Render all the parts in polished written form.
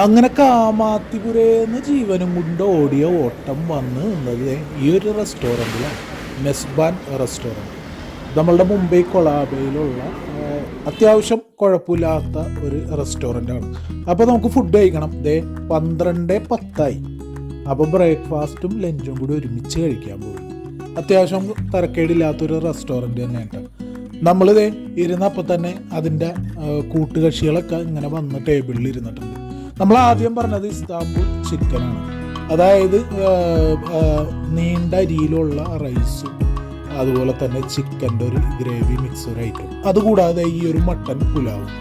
അങ്ങനെ കാമാത്തിപുരേന്ന് ജീവനും കൊണ്ട് ഓടിയ ഓട്ടം വന്ന് നിന്നത് ഈ ഒരു റെസ്റ്റോറൻറ്റിലാണ്. മെസ്ബാൻ റെസ്റ്റോറൻറ്റ് നമ്മളുടെ മുംബൈ കൊളാബയിലുള്ള അത്യാവശ്യം കുഴപ്പമില്ലാത്ത ഒരു റെസ്റ്റോറൻറ്റാണ്. അപ്പോൾ നമുക്ക് ഫുഡ് കഴിക്കണം. 12:10 അപ്പോൾ ബ്രേക്ക്ഫാസ്റ്റും ലഞ്ചും കൂടി ഒരുമിച്ച് കഴിക്കാൻ പോകും. അത്യാവശ്യം തരക്കേടില്ലാത്തൊരു റെസ്റ്റോറൻറ്റ് തന്നെയാണ്. നമ്മളിതേ ഇരുന്നപ്പോൾ തന്നെ അതിൻ്റെ കൂട്ടുകക്ഷികളൊക്കെ ഇങ്ങനെ വന്ന് ടേബിളിൽ ഇരുന്നിട്ടുണ്ട്. നമ്മൾ ആദ്യം പറഞ്ഞത് ഇസ്താംബുൾ ചിക്കനാണ്. അതായത് നീണ്ട അരിയിലുള്ള റൈസും അതുപോലെ തന്നെ ചിക്കൻ്റെ ഒരു ഗ്രേവി മിക്സ് ഒരു ഐറ്റം, അതുകൂടാതെ ഈ ഒരു മട്ടൻ പുലാവും.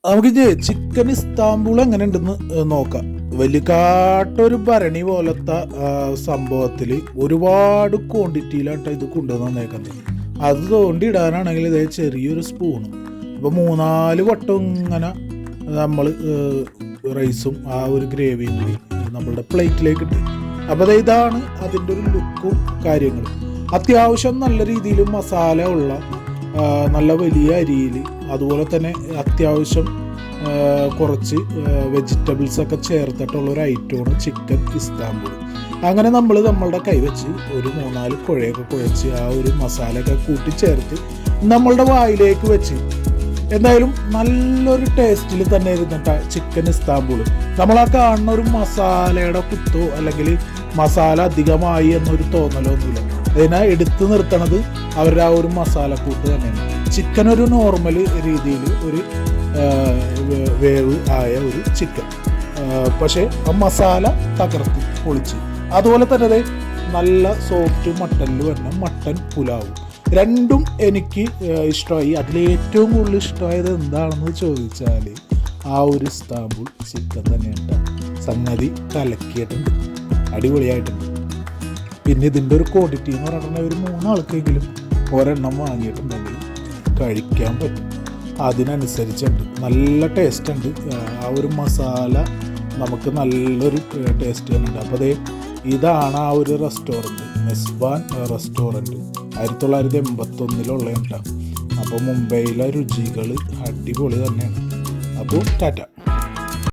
നമുക്ക് ചിക്കൻ ഇസ്താംബുൾ എങ്ങനെ ഉണ്ടെന്ന് നോക്കാം. വലിയ കാട്ടൊരു ഭരണി പോലത്തെ സംഭവത്തിൽ ഒരുപാട് ക്വാണ്ടിറ്റിയിലാട്ടോ ഇത് കൊണ്ടുവന്നേക്കുന്നത്. അത് തോണ്ടിയിടാനാണെങ്കിൽ ഇതേ ചെറിയൊരു സ്പൂണും അപ്പോൾ 3-4 വട്ടം ഇങ്ങനെ നമ്മൾ റൈസും ആ ഒരു ഗ്രേവിയും കൂടി നമ്മളുടെ പ്ലേറ്റിലേക്ക് ഇട്ട്. അപ്പോൾ ഇതാണ് അതിൻ്റെ ഒരു ലുക്കും കാര്യങ്ങളും. അത്യാവശ്യം നല്ല രീതിയിൽ മസാല ഉള്ള നല്ല വലിയ അരിയിൽ, അതുപോലെ തന്നെ അത്യാവശ്യം കുറച്ച് വെജിറ്റബിൾസൊക്കെ ചേർത്തിട്ടുള്ള ഒരു ഐറ്റമാണ് ചിക്കൻ ഇസ്താംബുൾ. അങ്ങനെ നമ്മൾ നമ്മളുടെ കൈവച്ച് ഒരു 3-4 കുഴയൊക്കെ കുഴച്ച് ആ ഒരു മസാലയൊക്കെ കൂട്ടിച്ചേർത്ത് നമ്മളുടെ വായിലേക്ക് വെച്ച് എന്തായാലും നല്ലൊരു ടേസ്റ്റിൽ തന്നെ ഇരുന്നിട്ട ചിക്കൻ ഇസ്താംബുൾ. നമ്മളാ കാണുന്ന ഒരു മസാലയുടെ കുത്തോ അല്ലെങ്കിൽ മസാല അധികമായി എന്നൊരു തോന്നലൊന്നുമില്ല. അതിനെ എടുത്തു നിർത്തണത് അവരുടെ ആ ഒരു മസാലക്കൂട്ട് തന്നെയാണ്. ചിക്കൻ ഒരു നോർമൽ രീതിയിൽ ഒരു വേവ് ആയ ഒരു ചിക്കൻ, പക്ഷേ ആ മസാല തകർത്ത് പൊളിച്ച്. അതുപോലെ തന്നെ നല്ല സോഫ്റ്റ് മട്ടനിൽ വരുന്ന മട്ടൻ പുലാവും. രണ്ടും എനിക്ക് ഇഷ്ടമായി. അതിലേറ്റവും കൂടുതൽ ഇഷ്ടമായത് എന്താണെന്ന് ചോദിച്ചാൽ ആ ഒരു ഇസ്താംബുൾ ചിക്കൻ തന്നെയുണ്ട്. സംഗതി കലക്കിയിട്ടുണ്ട്, അടിപൊളിയായിട്ടുണ്ട്. പിന്നെ ഇതിൻ്റെ ഒരു ക്വാണ്ടിറ്റി എന്ന് പറഞ്ഞിട്ടുണ്ടെങ്കിൽ ഒരു 3 ആൾക്കെങ്കിലും ഒരെണ്ണം വാങ്ങിയിട്ടുണ്ടെങ്കിൽ കഴിക്കാൻ പറ്റും. അതിനനുസരിച്ചുണ്ട്, നല്ല ടേസ്റ്റ് ഉണ്ട്. ആ ഒരു മസാല നമുക്ക് നല്ലൊരു ടേസ്റ്റ് തന്നെയുണ്ട്. അപ്പോൾ ഇതാണ് ആ ഒരു റെസ്റ്റോറൻറ്റ്, മെസ്ബാൻ റെസ്റ്റോറൻറ്റ്. 1981 ഉണ്ടാവും. അപ്പോൾ മുംബൈയിലെ രുചികൾ അടിപൊളി തന്നെയാണ്. അപ്പോൾ ടാറ്റ.